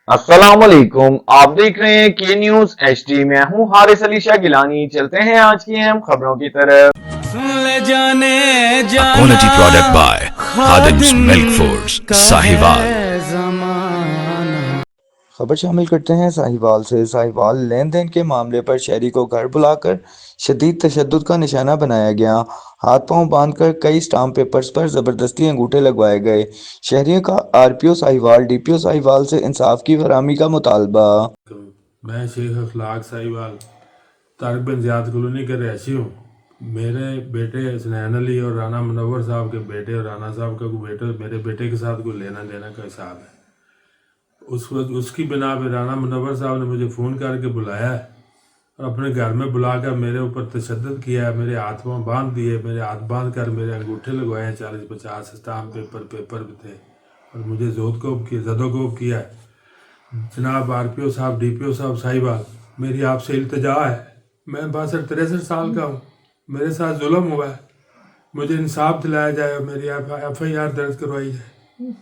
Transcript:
अस्सलाम वालेकुम। आप देख रहे हैं के न्यूज HD। मैं हूं हारिस अली शाह गिलानी। चलते हैं आज की अहम खबरों की तरफ। ले जाने A जाना quality product by Khadim's Milk Khadim Foods, का Sahiwal. है जमाना। खबर शामिल करते हैं साहिवाल से। साहिवाल लेन देन के मामले पर शहरी को घर बुलाकर शदीद तशद्दुद का निशाना बनाया गया। हाथ पांव बांधकर कई स्टाम्प पेपर्स पर ज़बरदस्ती अंगूठे लगवाए गए। शहरियों का RPO साहिवाल DPO साहिवाल से इंसाफ की फरहमी का मुतालबा। मैं शेख अखलाक साहिवाल तारिक बिन ज़ियाद कॉलोनी का रहायशी हूँ। मेरे बेटे सुनैन अली और राना मुनव्वर साहब के बेटे और राना साहब का कोई बेटे मेरे बेटे के साथ कोई लेना देना का हिसाब है। उसकी बिना पे राना मुनव्वर साहब ने मुझे फ़ोन करके बुलाया है और अपने घर में बुलाकर मेरे ऊपर तशद्दुद किया है। मेरे हाथ पाँव बांध दिए, मेरे हाथ बांध कर मेरे अंगूठे लगवाए हैं। 40-50 स्टाम्प पेपर भी थे और मुझे ज़दोकोब किया है। जनाब RPO साहब DPO साहब साहिवाल, मेरी आपसे इल्तिजा है। मैं 62-63 साल का हूँ। मेरे साथ जुल्म हुआ है, मुझे इंसाफ दिलाया जाए और मेरी FIR दर्ज करवाई जाए।